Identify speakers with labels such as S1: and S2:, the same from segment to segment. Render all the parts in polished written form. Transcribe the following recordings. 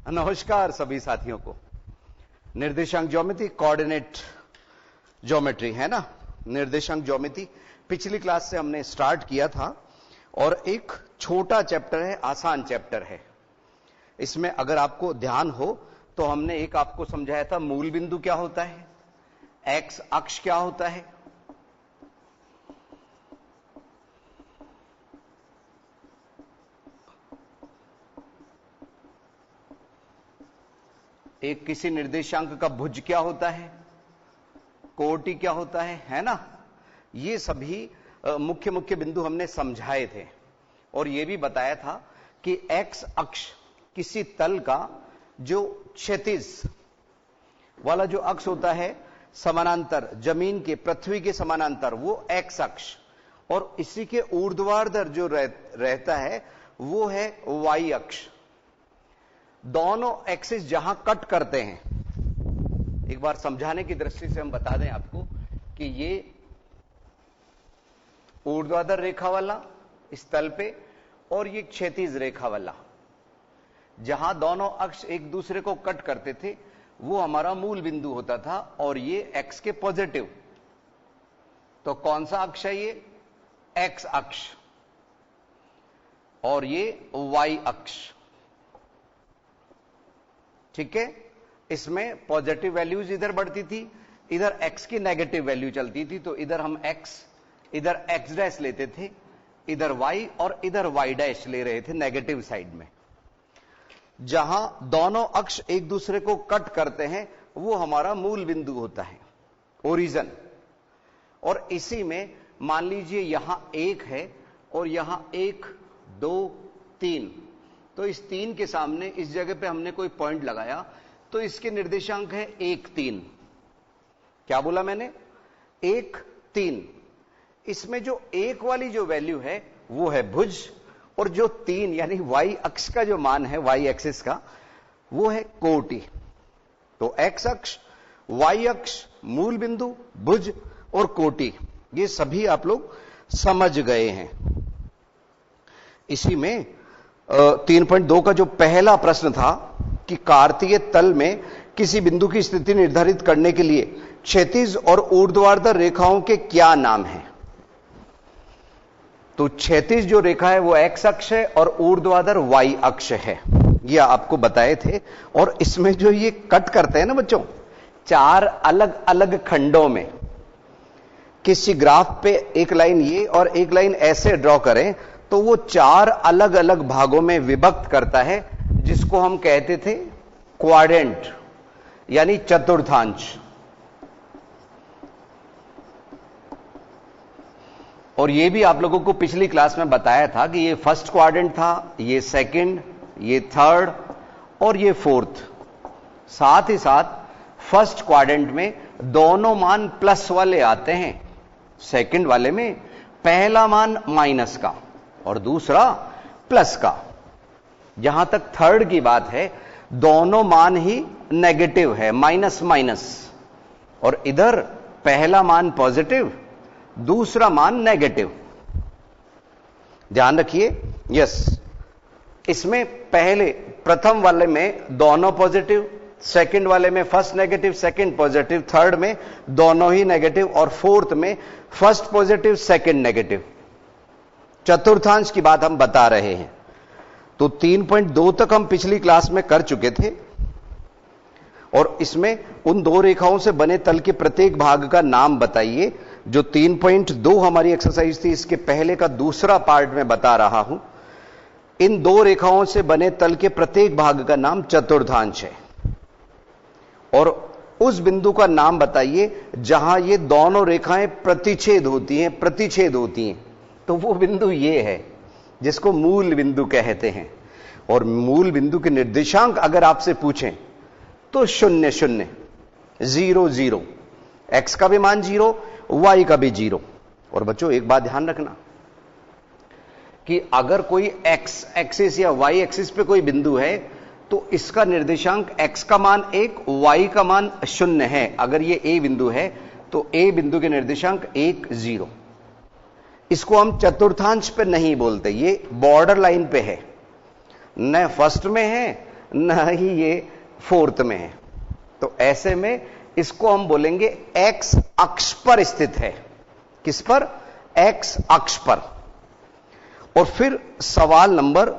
S1: नमस्कार सभी साथियों को। निर्देशांक ज्योमेट्री, कोऑर्डिनेट ज्योमेट्री है ना, निर्देशांक ज्योमेट्री पिछली क्लास से हमने स्टार्ट किया था और एक छोटा चैप्टर है, आसान चैप्टर है। इसमें अगर आपको ध्यान हो तो हमने एक आपको समझाया था मूल बिंदु क्या होता है, एक्स अक्ष क्या होता है, एक किसी निर्देशांक का भुज क्या होता है, कोटि क्या होता है ना। ये सभी मुख्य मुख्य बिंदु हमने समझाए थे और यह भी बताया था कि एक्स अक्ष किसी तल का जो क्षैतिज वाला जो अक्ष होता है, समानांतर जमीन के, पृथ्वी के समानांतर, वो एक्स अक्ष, और इसी के ऊर्ध्वाधर जो रहता है वो है वाई अक्ष। दोनों एक्सिस जहां कट करते हैं, एक बार समझाने की दृष्टि से हम बता दें आपको कि ये ऊर्ध्वाधर रेखा वाला इस तल पे और ये क्षैतिज रेखा वाला, जहां दोनों अक्ष एक दूसरे को कट करते थे वो हमारा मूल बिंदु होता था, और ये एक्स के पॉजिटिव। तो कौन सा अक्ष है ये? एक्स अक्ष, और ये वाई अक्ष। ठीक है, इसमें पॉजिटिव वैल्यूज इधर बढ़ती थी, इधर एक्स की नेगेटिव वैल्यू चलती थी। तो इधर हम एक्स, इधर एक्स डैश लेते थे, इधर वाई और इधर वाई डैश ले रहे थे नेगेटिव साइड में। जहां दोनों अक्ष एक दूसरे को कट करते हैं वो हमारा मूल बिंदु होता है, ओरिजिन। और इसी में मान लीजिए यहां एक है और यहां 1 2 3, तो इस 3 के सामने इस जगह पे हमने कोई पॉइंट लगाया तो इसके निर्देशांक है 1 3। क्या बोला मैंने? 1 3। इसमें जो 1 वाली जो वैल्यू है वो है भुज, और जो 3 यानी वाई अक्ष का जो मान है, वाई एक्सिस का, वो है कोटि। तो एक्स अक्ष, वाई अक्ष, मूल बिंदु, भुज और कोटि, ये सभी आप लोग समझ गए हैं। इसी में 3.2 का जो पहला प्रश्न था कि कार्तीय तल में किसी बिंदु की स्थिति निर्धारित करने के लिए क्षैतिज और ऊर्ध्वाधर रेखाओं के क्या नाम हैं? तो क्षैतिज जो रेखा है वो एक्स अक्ष है और ऊर्ध्वाधर वाई अक्ष है, ये आपको बताए थे। और इसमें जो ये कट करते हैं ना बच्चों, 4 अलग अलग खंडों में, किसी ग्राफ पे एक लाइन ये और एक लाइन ऐसे ड्रॉ करें तो वो 4 अलग अलग भागों में विभक्त करता है, जिसको हम कहते थे क्वाड्रेंट यानी चतुर्थांश। और ये भी आप लोगों को पिछली क्लास में बताया था कि ये फर्स्ट क्वाड्रेंट था, ये सेकंड, ये थर्ड और ये फोर्थ। साथ ही साथ फर्स्ट क्वाड्रेंट में दोनों मान प्लस वाले आते हैं, सेकंड वाले में पहला मान माइनस का और दूसरा प्लस का। जहां तक थर्ड की बात है, दोनों मान ही नेगेटिव है, माइनस माइनस, और इधर पहला मान पॉजिटिव, दूसरा मान नेगेटिव। ध्यान रखिए। यस, इसमें पहले प्रथम वाले में दोनों पॉजिटिव, सेकंड वाले में first negative, second positive, third में दोनों ही नेगेटिव, और फोर्थ में फर्स्ट पॉजिटिव सेकंड नेगेटिव। चतुर्थांश की बात हम बता रहे हैं। तो 3.2 तक हम पिछली क्लास में कर चुके थे, और इसमें उन 2 रेखाओं से बने तल के प्रत्येक भाग का नाम बताइए। जो 3.2 हमारी एक्सरसाइज थी, इसके पहले का दूसरा पार्ट में बता रहा हूं। इन 2 रेखाओं से बने तल के प्रत्येक भाग का नाम चतुर्थांश है, और उस बिंदु का नाम बताइए जहां ये दोनों रेखाएं प्रतिच्छेद होती हैं, प्रतिच्छेद होती हैं। तो वो बिंदु ये है जिसको मूल बिंदु कहते हैं। और मूल बिंदु के निर्देशांक अगर आपसे पूछें तो 0 0 0 0, एक्स का भी मान 0, वाई का भी 0। और बच्चों एक बात ध्यान रखना कि अगर कोई एक्स एक्सिस या वाई एक्सिस पे कोई बिंदु है तो इसका निर्देशांक एक्स का मान 1, वाई का मान 0 है। अगर ये ए बिंदु है तो ए बिंदु के निर्देशांक 1 0। इसको हम चतुर्थांश पे नहीं बोलते, ये बॉर्डर लाइन पे है, न फर्स्ट में है न ही ये फोर्थ में है। तो ऐसे में इसको हम बोलेंगे एक्स अक्ष पर स्थित है। किस पर? एक्स अक्ष पर। और फिर सवाल नंबर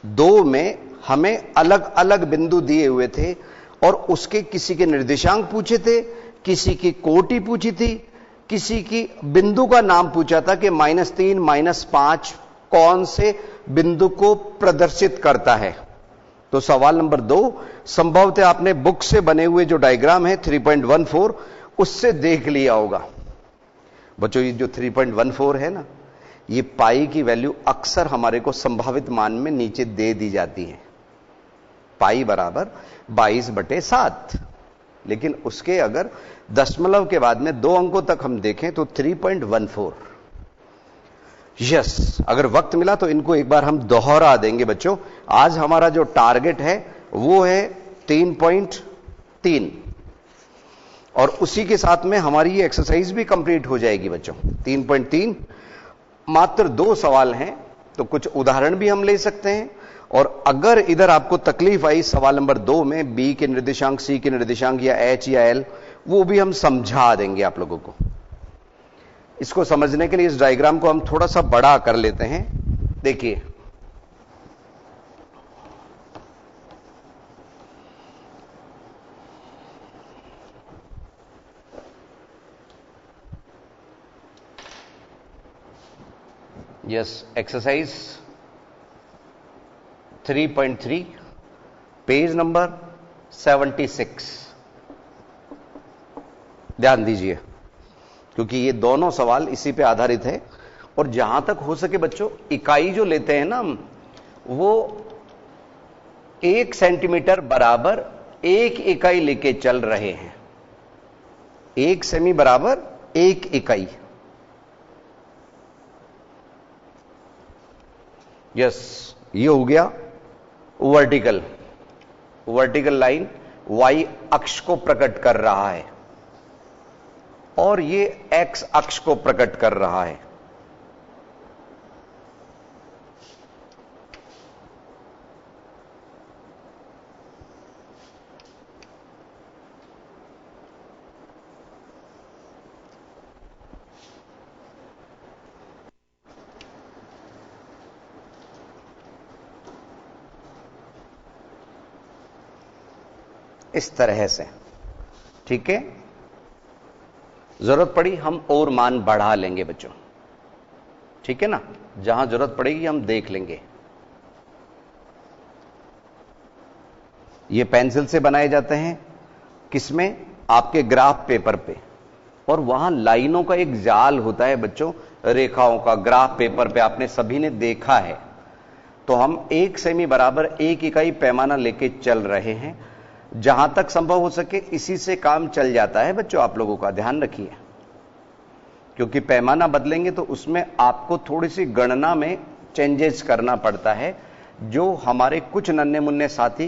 S1: 2 में हमें अलग अलग बिंदु दिए हुए थे और उसके किसी के निर्देशांक पूछे थे, किसी की कोटि पूछी थी, किसी की बिंदु का नाम पूछा था कि -3 -5 कौन से बिंदु को प्रदर्शित करता है। तो सवाल नंबर 2 संभवतः आपने बुक से बने हुए जो डायग्राम है 3.14 उससे देख लिया होगा। बच्चों ये जो 3.14 है ना, ये पाई की वैल्यू अक्सर हमारे को संभावित मान में नीचे दे दी जाती है। पाई बराबर 22/7, लेकिन उसके अगर दशमलव के बाद में 2 अंकों तक हम देखें तो 3.14। यस, अगर वक्त मिला तो इनको एक बार हम दोहरा देंगे बच्चों। आज हमारा जो टारगेट है वो है 3.3 और उसी के साथ में हमारी ये एक्सरसाइज भी कंप्लीट हो जाएगी बच्चों। 3.3 मात्र 2 सवाल हैं, तो कुछ उदाहरण भी हम ले सकते हैं। और अगर इधर आपको तकलीफ आई सवाल नंबर 2 में बी के निर्देशांक, सी के निर्देशांक या एच या एल, वो भी हम समझा देंगे आप लोगों को। इसको समझने के लिए इस डायग्राम को हम थोड़ा सा बड़ा कर लेते हैं। देखिए, यस, एक्सरसाइज 3.3 पेज नंबर 76। ध्यान दीजिए क्योंकि ये दोनों सवाल इसी पे आधारित है। और जहां तक हो सके बच्चों, इकाई जो लेते हैं ना हम, वो 1 सेंटीमीटर बराबर 1 इकाई लेके चल रहे हैं। 1 सेमी बराबर 1 इकाई। यस, ये हो गया वर्टिकल। वर्टिकल लाइन वाई अक्ष को प्रकट कर रहा है और ये एक्स अक्ष को प्रकट कर रहा है। इस तरह से, ठीक है। जरूरत पड़ी हम और मान बढ़ा लेंगे बच्चों, ठीक है ना। जहां जरूरत पड़ेगी हम देख लेंगे। ये पेंसिल से बनाए जाते हैं, किसमें? आपके ग्राफ पेपर पे। और वहां लाइनों का एक जाल होता है बच्चों, रेखाओं का। ग्राफ पेपर पे आपने सभी ने देखा है। तो हम 1 सेमी बराबर 1 इकाई पैमाना लेके चल रहे हैं। जहां तक संभव हो सके इसी से काम चल जाता है बच्चों, आप लोगों का ध्यान रखिए। क्योंकि पैमाना बदलेंगे तो उसमें आपको थोड़ी सी गणना में चेंजेस करना पड़ता है, जो हमारे कुछ नन्हे मुन्ने साथी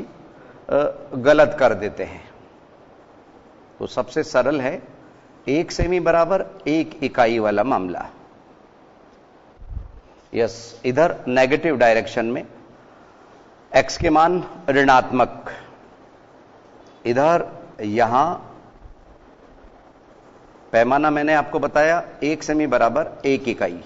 S1: गलत कर देते हैं। तो सबसे सरल है 1 सेमी बराबर 1 इकाई वाला मामला। यस, इधर नेगेटिव डायरेक्शन में एक्स के मान ऋणात्मक, इधर यहां पैमाना मैंने आपको बताया 1 सेमी बराबर 1 इकाई।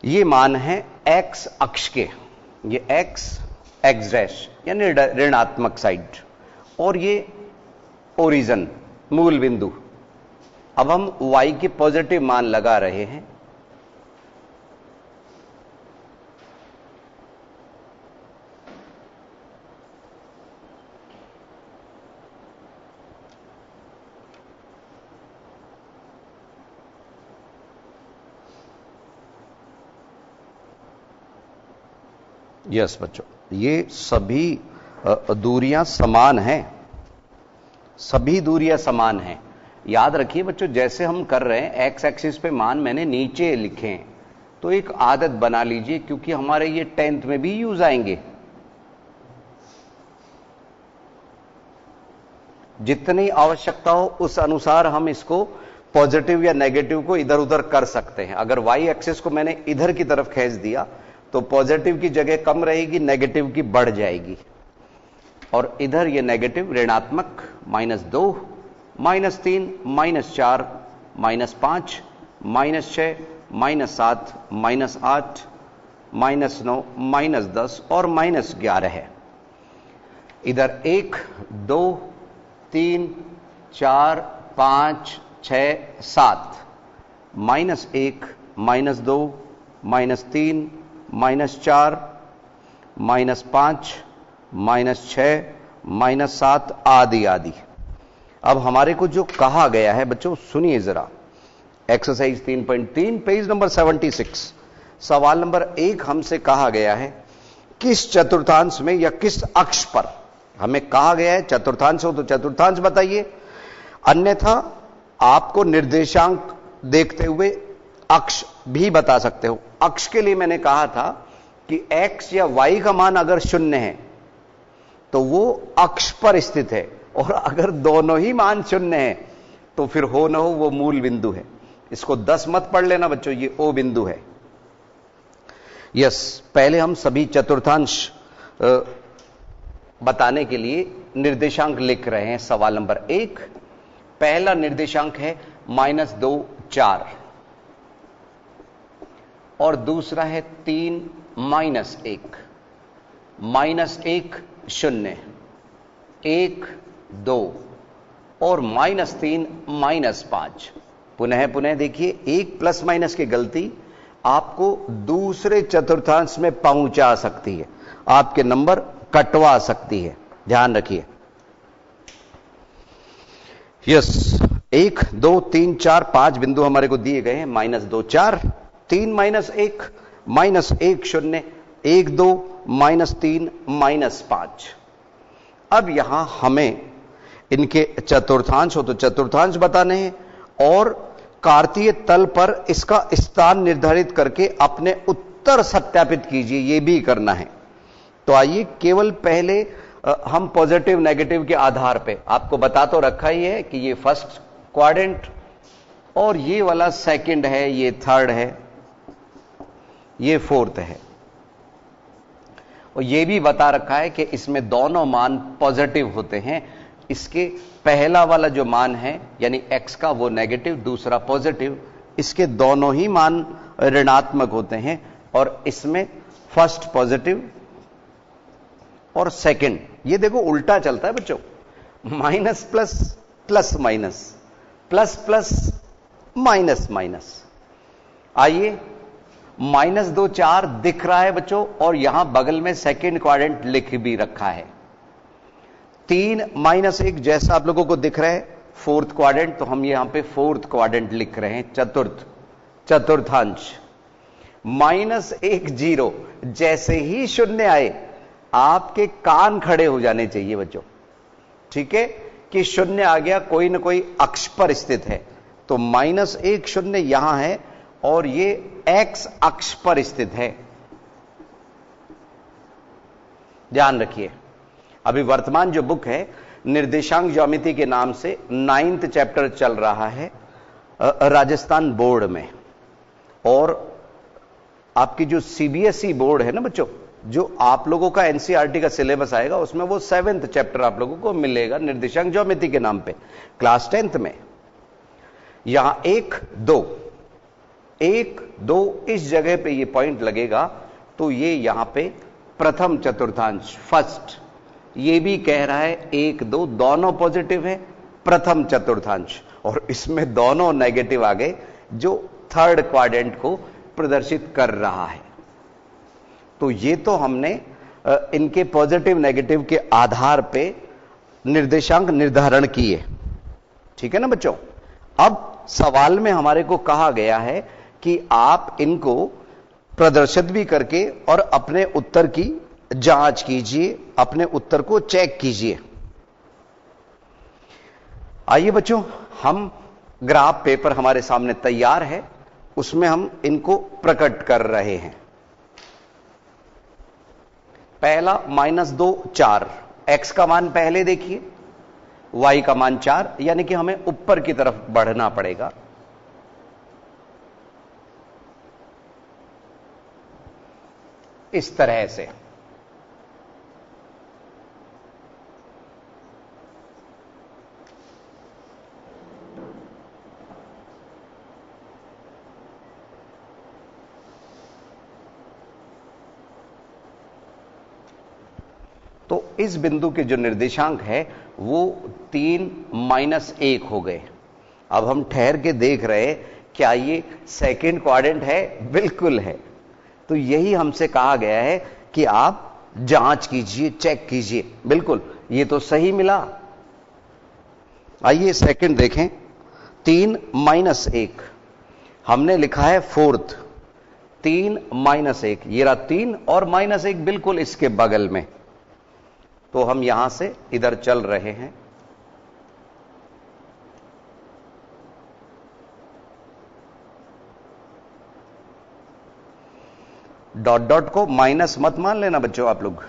S1: ये मान है एक्स अक्ष के, ये एक्स डैश यानी ऋणात्मक साइड, और ये ओरिजिन मूल बिंदु। अब हम y के पॉजिटिव मान लगा रहे हैं। यस बच्चों, ये सभी दूरियां समान हैं, सभी दूरियां समान हैं। याद रखिए बच्चों, जैसे हम कर रहे हैं एक्स एक्सिस पे मान मैंने नीचे लिखे हैं, तो एक आदत बना लीजिए, क्योंकि हमारे ये 10th में भी यूज आएंगे। जितनी आवश्यकता हो उस अनुसार हम इसको पॉजिटिव या नेगेटिव को इधर उधर कर सकते हैं। अगर वाई एक्सिस को मैंने इधर की तरफ खींच दिया तो पॉजिटिव की जगह कम रहेगी, नेगेटिव की बढ़ जाएगी। और इधर ये नेगेटिव ऋणात्मक -2, -3, -4, -5, -6, -7, -8, -9, -10 और -11 है। इधर 1, 2, 3, 4, 5, 6, 7, -1, -2, -3, -4, -5, -6, -7 आदि आदि। अब हमारे को जो कहा गया है बच्चों सुनिए जरा, एक्सरसाइज 3.3 पेज नंबर 76 सवाल नंबर 1 हमसे कहा गया है किस चतुर्थांश में या किस अक्ष पर, हमें कहा गया है चतुर्थांश हो तो चतुर्थांश बताइए, अन्यथा आपको निर्देशांक देखते हुए अक्ष भी बता सकते हो। अक्ष के लिए मैंने कहा था कि x या y का मान अगर 0 है तो वो अक्ष पर स्थित है, और अगर दोनों ही मान 0 है तो फिर हो न हो वो मूल बिंदु है। इसको 10 मत पढ़ लेना बच्चों, ये ओ बिंदु है। यस, पहले हम सभी चतुर्थांश बताने के लिए निर्देशांक लिख रहे हैं। सवाल नंबर 1, पहला निर्देशांक है -2, 4 और दूसरा है 3, -1, -1, 0, 1, 2 और -3, -5। पुनः देखिए, 1 प्लस माइनस की गलती आपको दूसरे चतुर्थांश में पहुंचा सकती है, आपके नंबर कटवा सकती है, ध्यान रखिए। यस, 1, 2, 3, 4, 5 बिंदु हमारे को दिए गए हैं। -2, 4, 3, -1, -1, 0, 1, 2, -3, -5। अब यहां हमें इनके चतुर्थांश हो तो चतुर्थांश बताने हैं और कार्तीय तल पर इसका स्थान निर्धारित करके अपने उत्तर सत्यापित कीजिए, यह भी करना है। तो आइए, केवल पहले हम पॉजिटिव नेगेटिव के आधार पे, आपको बता तो रखा ही है कि ये फर्स्ट क्वाड्रेंट और ये वाला सेकंड है, ये थर्ड है, ये फोर्थ है, और ये भी बता रखा है कि इसमें दोनों मान पॉजिटिव होते हैं। इसके पहला वाला जो मान है यानी x का वो नेगेटिव, दूसरा पॉजिटिव, इसके दोनों ही मान ऋणात्मक होते हैं। और इसमें फर्स्ट पॉजिटिव और सेकंड, ये देखो उल्टा चलता है बच्चों, minus plus plus minus, plus plus minus minus. आइए, -2, 4 दिख रहा है बच्चों, और यहां बगल में सेकंड क्वाड्रेंट लिख भी रखा है। 3, -1 जैसा आप लोगों को दिख रहा है फोर्थ क्वाड्रेंट, तो हम यहां पे फोर्थ क्वाड्रेंट लिख रहे हैं, चतुर्थांश। -1, 0 जैसे ही 0 आए आपके कान खड़े हो जाने चाहिए बच्चों, ठीक है, कि 0 आ गया, कोई ना कोई अक्ष पर स्थित है। तो -1, 0 यहां है और ये x अक्ष पर स्थित है, ध्यान रखिए। अभी वर्तमान जो बुक है निर्देशांक ज्यामिति के नाम से 9th चैप्टर चल रहा है राजस्थान बोर्ड में, और आपकी जो सीबीएसई बोर्ड है ना बच्चों, जो आप लोगों का एनसीईआरटी का सिलेबस आएगा उसमें वो 7th चैप्टर आप लोगों को मिलेगा निर्देशांक ज्यामिति के नाम पे, क्लास 10th में। यहां 1, 2 इस जगह पे ये पॉइंट लगेगा, तो ये यहां पे प्रथम चतुर्थांश, फर्स्ट, ये भी कह रहा है 1, 2 दोनों पॉजिटिव है, प्रथम चतुर्थांश, और इसमें दोनों नेगेटिव आ गए जो थर्ड क्वाड्रेंट को प्रदर्शित कर रहा है। तो ये तो हमने इनके पॉजिटिव नेगेटिव के आधार पे निर्देशांक निर्धारण किए, ठीक है ना बच्चों। अब सवाल में हमारे को कहा गया है कि आप इनको प्रदर्शित भी करके और अपने उत्तर की जांच कीजिए, अपने उत्तर को चेक कीजिए। आइए बच्चों, हम ग्राफ पेपर हमारे सामने तैयार है, उसमें हम इनको प्रकट कर रहे हैं। पहला -2, 4, x का मान पहले देखिए, y का मान 4, यानी कि हमें ऊपर की तरफ बढ़ना पड़ेगा। इस तरह से तो इस बिंदु के जो निर्देशांक है वो 3 - 1 हो गए। अब हम ठहर के देख रहे क्या ये सेकंड क्वाड्रेंट है? बिल्कुल है। तो यही हमसे कहा गया है कि आप जांच कीजिए, चेक कीजिए। बिल्कुल, ये तो सही मिला। आइए सेकंड देखें। 3 - 1 हमने लिखा है फोर्थ। 3 - 1, ये रहा 3 और -1 बिल्कुल इसके बगल में। तो हम यहां से इधर चल रहे हैं। डॉट डॉट को माइनस मत मान लेना बच्चों आप लोग।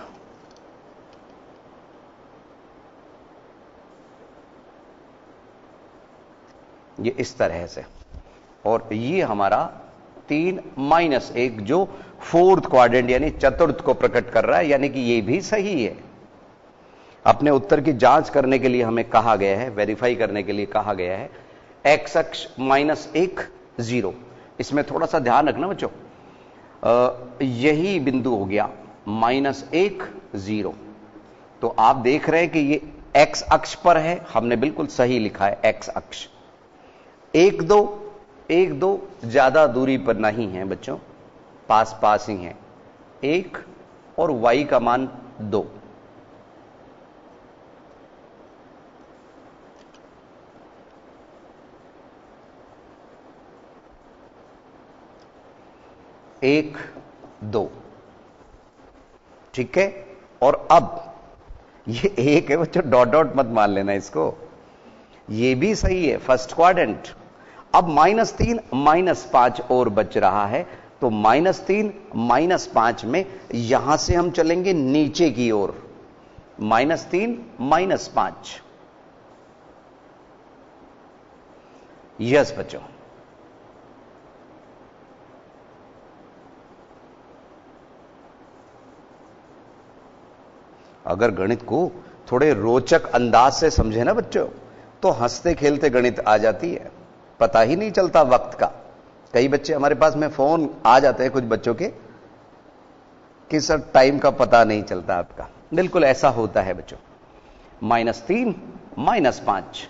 S1: ये इस तरह से, और ये हमारा 3 - 1 जो फोर्थ क्वाड्रेंट यानी चतुर्थ को प्रकट कर रहा है, यानी कि ये भी सही है। अपने उत्तर की जांच करने के लिए हमें कहा गया है, वेरीफाई करने के लिए कहा गया है x अक्ष -1 0। इसमें थोड़ा सा ध्यान रखना बच्चों, यही बिंदु हो गया -1 0। तो आप देख रहे हैं कि ये x अक्ष पर है, हमने बिल्कुल सही लिखा है x अक्ष। 1 2 ज्यादा दूरी पर नहीं है बच्चों, पास पास ही है। 1 और y का मान 2। एक 2, ठीक है। और अब ये 1 है बच्चों, डॉट डॉट मत मान लेना इसको। ये भी सही है, फर्स्ट क्वाड्रेंट। अब -3 -5 और बच रहा है। तो -3 -5 में यहां से हम चलेंगे नीचे की ओर। -3 -5, यस बच्चों। अगर गणित को थोड़े रोचक अंदाज से समझे ना बच्चों, तो हंसते खेलते गणित आ जाती है, पता ही नहीं चलता वक्त का। कई बच्चे हमारे पास में फोन आ जाते हैं कुछ बच्चों के कि सर टाइम का पता नहीं चलता आपका। बिल्कुल ऐसा होता है बच्चों। -3 -5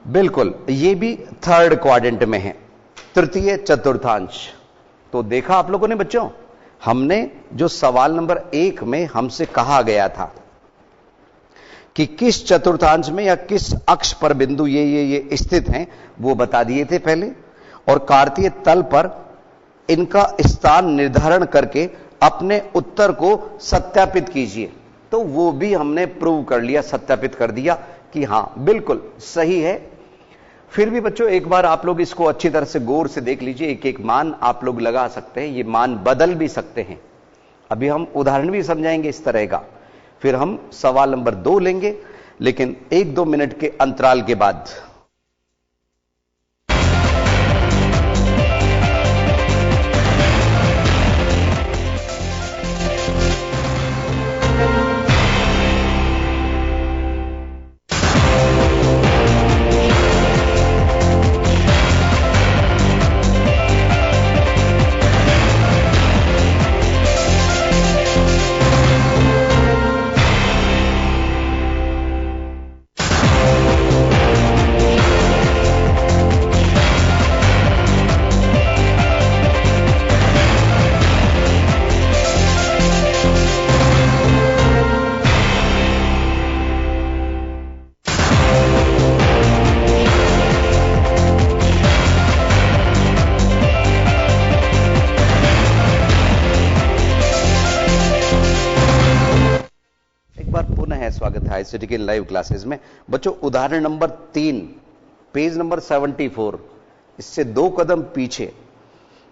S1: बिल्कुल, ये भी थर्ड क्वाड्रेंट में है, तृतीय चतुर्थांश। तो देखा आप लोगों ने बच्चों, हमने जो सवाल नंबर 1 में हमसे कहा गया था कि किस चतुर्थांश में या किस अक्ष पर बिंदु ये स्थित हैं, वो बता दिए थे पहले। और कार्तीय तल पर इनका स्थान निर्धारण करके अपने उत्तर को सत्यापित कीजिए। तो वो भी हमने प्रूव कर लिया, सत्यापित कर दिया कि हां बिल्कुल सही है। फिर भी बच्चों एक बार आप लोग इसको अच्छी तरह से गौर से देख लीजिए। एक एक मान आप लोग लगा सकते हैं, ये मान बदल भी सकते हैं। अभी हम उदाहरण भी समझाएंगे इस तरह का। फिर हम सवाल नंबर 2 लेंगे, लेकिन 1-2 मिनट के अंतराल के बाद। स्वागत है आईसीटी के लाइव क्लासेस में। बच्चों उदाहरण नंबर 3 पेज नंबर 74, इससे 2 कदम पीछे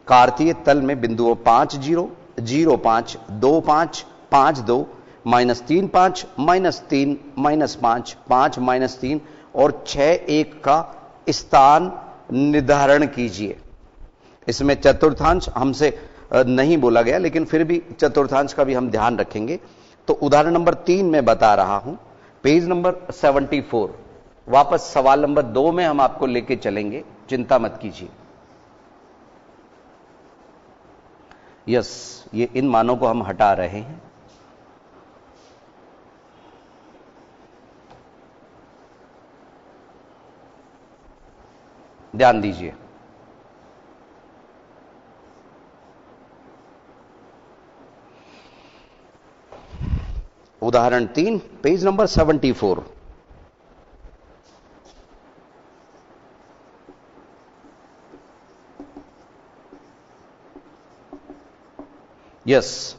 S1: कार्तीय तल में बिंदुओं 5 0 0 5 2 5 5 2 -3 5 -3 -5 5 -3 और 6 1 का स्थान निर्धारण कीजिए। इसमें चतुर्थांश हमसे नहीं बोला गया, लेकिन फिर भी चतुर्थांश का भी हम ध्यान रखेंगे। तो उदाहरण नंबर 3 में बता रहा हूं, पेज नंबर 74। वापस सवाल नंबर 2 में हम आपको लेके चलेंगे, चिंता मत कीजिए। यस, ये इन मानों को हम हटा रहे हैं। ध्यान दीजिए। उदाहरण 3, पेज नंबर 74। यस,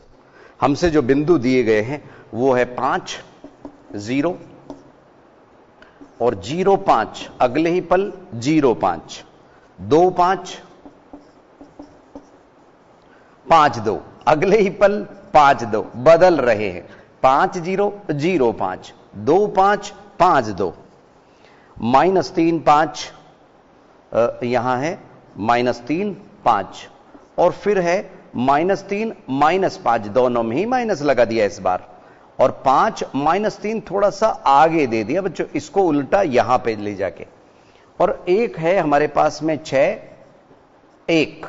S1: हमसे जो बिंदु दिए गए हैं वो है 5 0 और 0 5, अगले ही पल 0 5, 2 5 5 2, अगले ही पल 5 2, बदल रहे हैं। 5 0 0 5, 2 5 5 2, -3 5, यहां है -3 5 और फिर है -3 -5, दोनों में ही माइनस लगा दिया इस बार, और 5 -3 थोड़ा सा आगे दे दिया बच्चों, इसको उल्टा यहां पे ले जाके, और एक है हमारे पास में 6 1,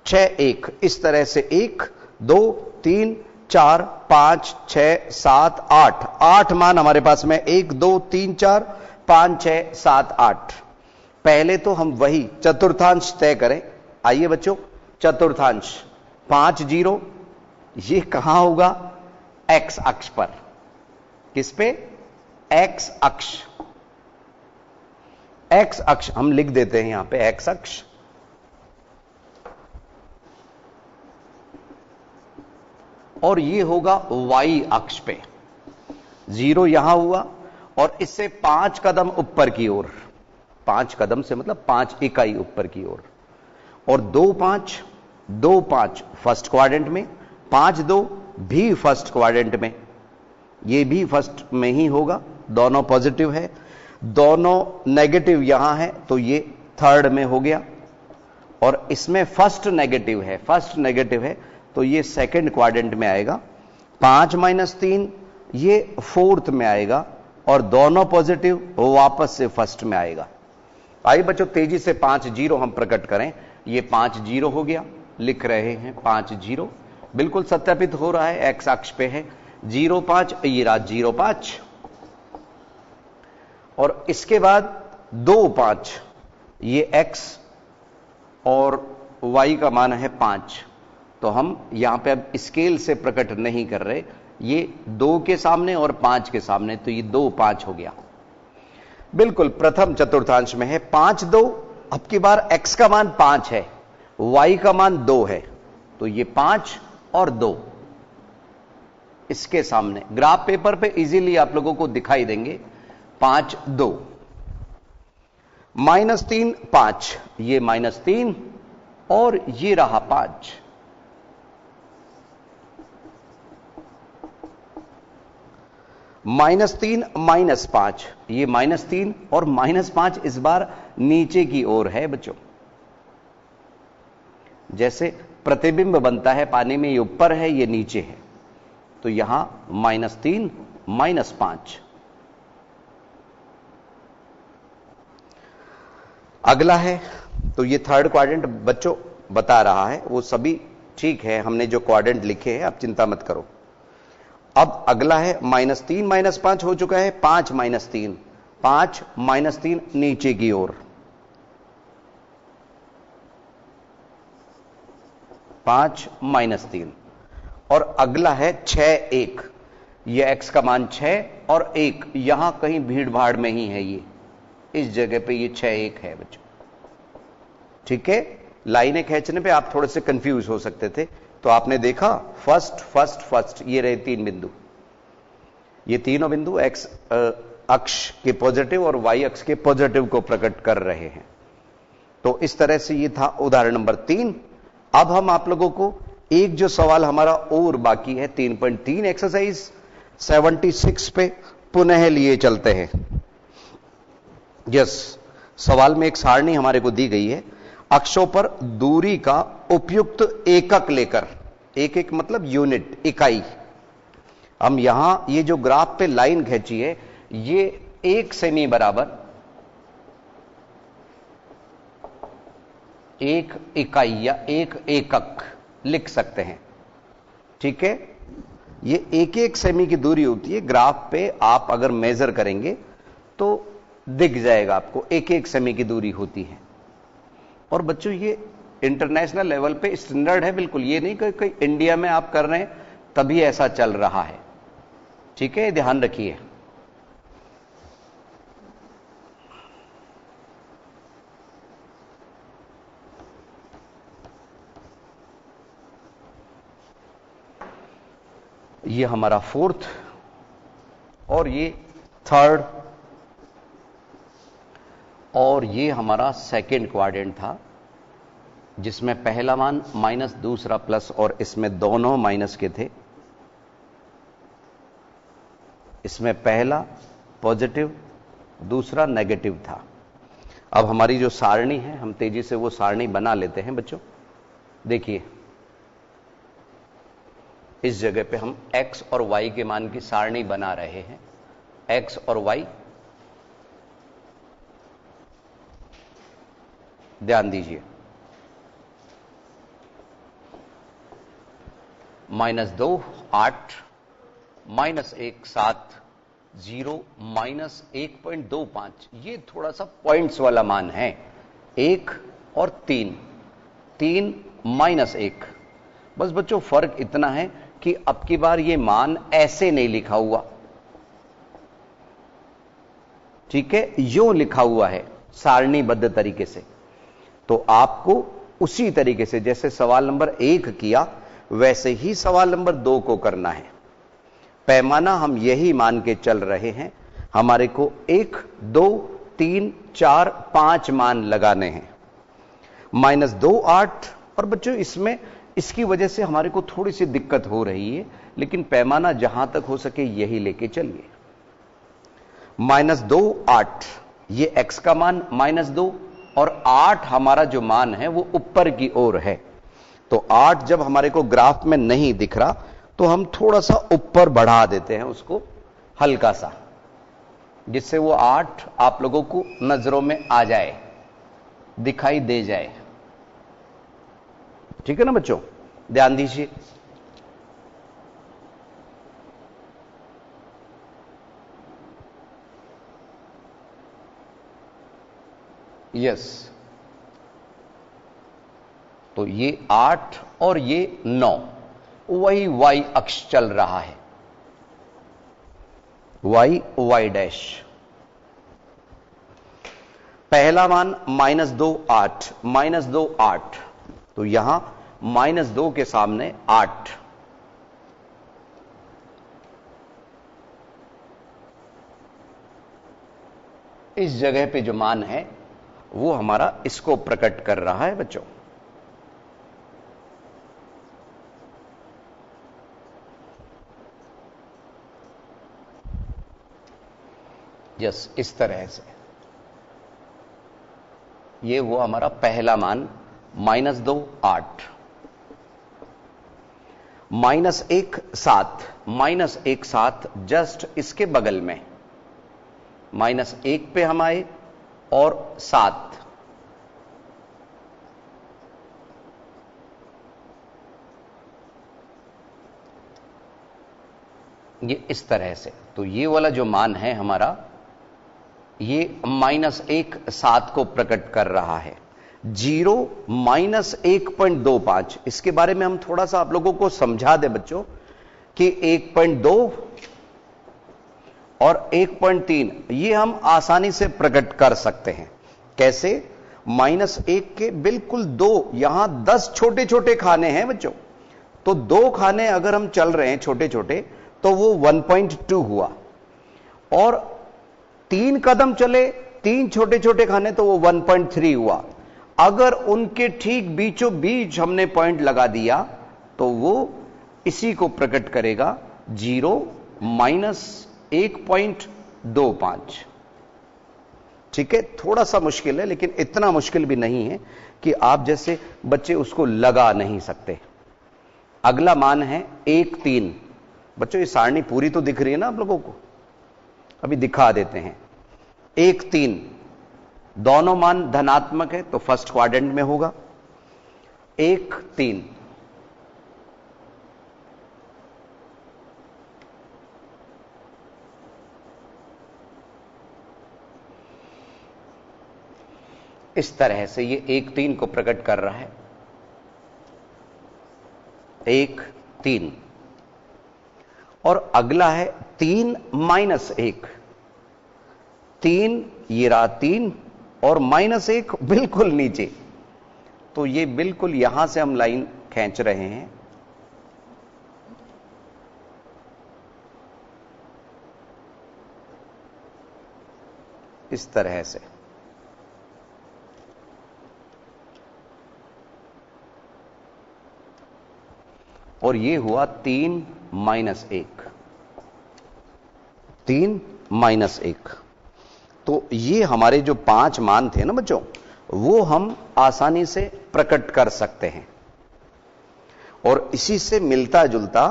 S1: 6 1, इस तरह से 1 2 3 4 5 6 7 8, 8 मान हमारे पास में 1 2 3 4 5 6 7 8। पहले तो हम वही चतुर्थांश तय करें। आइए बच्चों, चतुर्थांश 5 0, ये कहां होगा? एक्स अक्ष पर। किस पे? एक्स अक्ष। एक्स अक्ष हम लिख देते हैं यहां पे, एक्स अक्ष। और ये होगा वाई अक्ष पे। 0 यहां हुआ और इससे 5 कदम ऊपर की ओर, 5 कदम से मतलब 5 इकाई ऊपर की ओर, और 2 5 2 5 फर्स्ट क्वाड्रेंट में, 5 2 भी फर्स्ट क्वाड्रेंट में, ये भी फर्स्ट में ही होगा, दोनों पॉजिटिव है। दोनों नेगेटिव यहां है तो ये थर्ड में हो गया, और इसमें फर्स्ट नेगेटिव है, फर्स्ट नेगेटिव है तो ये सेकंड क्वाड्रेंट में आएगा। 5 -3 ये फोर्थ में आएगा, और दोनों पॉजिटिव वापस से फर्स्ट में आएगा। आइए बच्चों तेजी से 5 0 हम प्रकट करें। ये 5 0 हो गया, लिख रहे हैं 5 0, बिल्कुल सत्यापित हो रहा है, एक्स अक्ष पे है। 0 5, ये रहा 0 5, और इसके बाद 2 5, ये एक्स और वाई का मान है 5, तो हम यहां पे अब स्केल से प्रकट नहीं कर रहे, ये 2 के सामने और 5 के सामने, तो ये 2 5 हो गया। बिल्कुल प्रथम चतुर्थांश में है 5 2, अब की बार x का मान 5 है, y का मान 2 है, तो ये 5 और 2 इसके सामने ग्राफ पेपर पे इजीली आप लोगों को दिखाई देंगे। 5 2, -3 5, ये -3 और ये रहा 5, -3 -5, ये -3 और -5 इस बार नीचे की ओर है बच्चों। जैसे प्रतिबिंब बनता है पानी में, ये ऊपर है ये नीचे है, तो यहां -3 -5। अगला है, तो ये थर्ड क्वाड्रेंट बच्चों बता रहा है, वो सभी ठीक है, हमने जो क्वाड्रेंट लिखे हैं आप चिंता मत करो। अब अगला है -3 -5 हो चुका है, 5 -3, 5 -3 नीचे की ओर, 5 -3, और अगला है 6 1, ये x का मान 6 और 1, यहां कहीं भीड़ भाड़ में ही है, ये इस जगह पे ये 6 1 है बच्चों। ठीक है, लाइनें खींचने पे आप थोड़े से कंफ्यूज हो सकते थे, तो आपने देखा फर्स्ट फर्स्ट फर्स्ट, ये रहे 3 बिंदु, ये तीनों बिंदु एक्स अक्ष के पॉजिटिव और वाई अक्ष के पॉजिटिव को प्रकट कर रहे हैं। तो इस तरह से ये था उदाहरण नंबर 3। अब हम आप लोगों को एक जो सवाल हमारा और बाकी है 3.3 एक्सरसाइज 76 पे पुनः लिए चलते हैं। यस, सवाल में एक सारणी हमारे को दी गई है, अक्षों पर दूरी का उपयुक्त एकक लेकर, एक मतलब यूनिट, इकाई। हम यहां ये जो ग्राफ पे लाइन खींची है, ये 1 सेमी बराबर 1 इकाई या 1 एकक लिख सकते हैं। ठीक है, ये 1 सेमी की दूरी होती है। ग्राफ पे आप अगर मेजर करेंगे तो दिख जाएगा आपको 1 सेमी की दूरी होती है। और बच्चों ये इंटरनेशनल लेवल पे स्टैंडर्ड है, बिल्कुल ये नहीं कि इंडिया में आप कर रहे हैं तभी ऐसा चल रहा है। ठीक है, ध्यान रखिए। ये हमारा 4th और ये 3rd और ये हमारा 2nd क्वाड्रेंट था, जिसमें पहला मान माइनस, दूसरा प्लस, और इसमें दोनों माइनस के थे। इसमें पहला पॉजिटिव, दूसरा नेगेटिव था। अब हमारी जो सारणी है, हम तेजी से वो सारणी बना लेते हैं बच्चों। देखिए, इस जगह पे हम x और y के मान की सारणी बना रहे हैं। x और y, ध्यान दीजिए, -2 8, -1 7, 0, -1.25। ये थोड़ा सा पॉइंट्स वाला मान है। 1 और 3, 3 -1। बस बच्चों फर्क इतना है कि अब की बार ये मान ऐसे नहीं लिखा हुआ, ठीक है, यूं लिखा हुआ है सारणीबद्ध तरीके से। तो आपको उसी तरीके से जैसे सवाल नंबर 1 किया, वैसे ही सवाल नंबर 2 को करना है। पैमाना हम यही मान के चल रहे हैं, हमारे को 1 2 3 4 5 मान लगाने हैं। -2 8। और बच्चों इसमें इसकी वजह से हमारे को थोड़ी सी दिक्कत हो रही है, लेकिन पैमाना जहां तक हो सके यही लेके चलिए। -2 8, ये x का मान -2, और 8 हमारा जो मान है वो ऊपर की ओर है। तो 8 जब हमारे को ग्राफ में नहीं दिख रहा, तो हम थोड़ा सा ऊपर बढ़ा देते हैं उसको, हल्का सा, जिससे वो 8 आप लोगों को नजरों में आ जाए, दिखाई दे जाए। ठीक है ना बच्चों, ध्यान दीजिए। यस, तो ये 8 और ये 9, वही y अक्ष चल रहा है, y डैश। पहला मान -2 8, -2 8, तो यहां -2 के सामने 8। इस जगह पे जो मान है वो हमारा इसको प्रकट कर रहा है बच्चों। यस, इस तरह से ये वो हमारा पहला मान -2 8, -1 7, -1 7 जस्ट इसके बगल में, -1 पे हम आए और 7। ये इस तरह से, तो ये वाला जो मान है हमारा, ये -1 7 को प्रकट कर रहा है। 0 -1.25, इसके बारे में हम थोड़ा सा आप लोगों को समझा दें बच्चों कि 1.2 और 1.3 ये हम आसानी से प्रकट कर सकते हैं। कैसे? -1 के बिल्कुल 2, यहां 10 छोटे छोटे खाने हैं बच्चों, तो 2 खाने अगर हम चल रहे हैं छोटे छोटे, तो वो 1.2 हुआ। और 3 कदम चले, 3 छोटे छोटे खाने, तो वो 1.3 हुआ। अगर उनके ठीक बीचों बीच हमने पॉइंट लगा दिया, तो वो इसी को प्रकट करेगा 0 माइनस 1.25। ठीक है, थोड़ा सा मुश्किल है, लेकिन इतना मुश्किल भी नहीं है कि आप जैसे बच्चे उसको लगा नहीं सकते। अगला मान है 1 3। बच्चों ये सारणी पूरी तो दिख रही है ना आप लोगों को? अभी दिखा देते हैं। 1 3, दोनों मान धनात्मक है तो फर्स्ट क्वाड्रेंट में होगा। 1 3, इस तरह से ये 1 3 को प्रकट कर रहा है। 1 3, और अगला है 3 माइनस 1। 3 ये रहा 3 और माइनस 1 बिल्कुल नीचे, तो ये बिल्कुल यहां से हम लाइन खींच रहे हैं। इस तरह से और ये हुआ 3 माइनस 1। 3 माइनस 1, तो ये हमारे जो 5 मान थे ना बच्चों, वो हम आसानी से प्रकट कर सकते हैं। और इसी से मिलता जुलता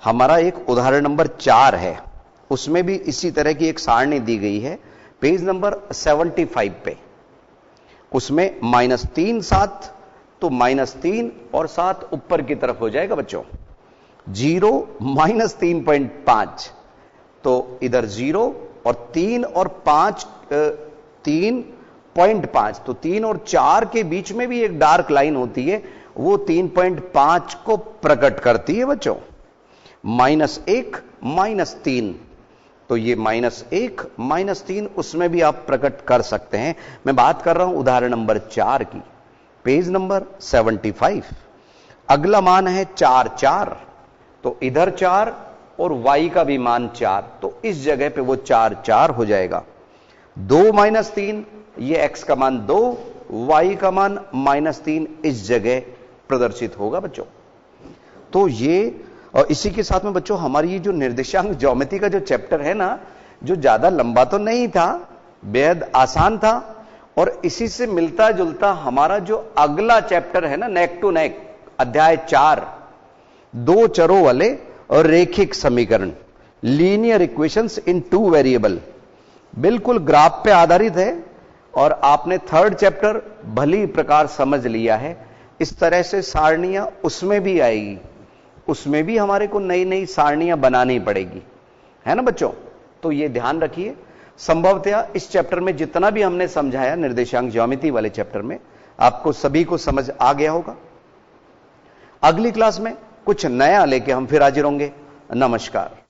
S1: हमारा एक उदाहरण नंबर 4 है, उसमें भी इसी तरह की एक सारणी दी गई है, पेज नंबर 75 पे। उसमें -3 7, तो -3 और 7 ऊपर की तरफ हो जाएगा बच्चों। 0 माइनस 3.5, तो इधर 0 और 3 और 5 3.5, तो 3 और 4 के बीच में भी एक डार्क लाइन होती है, वो 3.5 को प्रकट करती है बच्चों। -1 -3, तो ये -1 -3 उसमें भी आप प्रकट कर सकते हैं। मैं बात कर रहा हूं उदाहरण नंबर 4 की, पेज नंबर 75। अगला मान है 4 4, तो इधर 4 और y का भी मान 4, तो इस जगह पे वो 4 4 हो जाएगा। 2 माइनस 3, ये x का मान 2, y का मान -3 इस जगह प्रदर्शित होगा बच्चों। तो ये, और इसी के साथ में बच्चों हमारी ये जो निर्देशांक ज्योमेट्री का जो चैप्टर है ना, जो ज्यादा लंबा तो नहीं था, बेहद आसान था। और इसी से मिलता जुलता हमारा जो अगला चैप्टर है ना, नेक टू नेक, अध्याय 4, 2 चरों वाले और रेखिक समीकरण, लीनियर इक्वेशंस इन 2 वेरिएबल, बिल्कुल ग्राफ पे आधारित है। और आपने 3rd चैप्टर भली प्रकार समझ लिया है। इस तरह से सारणियां उसमें भी आएगी, उसमें भी हमारे को नई नई सारणियां बनानी पड़ेगी, है ना बच्चों? तो ये ध्यान रखिए। संभवतः इस चैप्टर में जितना भी हमने समझाया, निर्देशांक ज्योमेट्री वाले चैप्टर में, आपको सभी को समझ आ गया होगा। अगली क्लास में कुछ नया लेके हम फिर हाजिर होंगे। नमस्कार।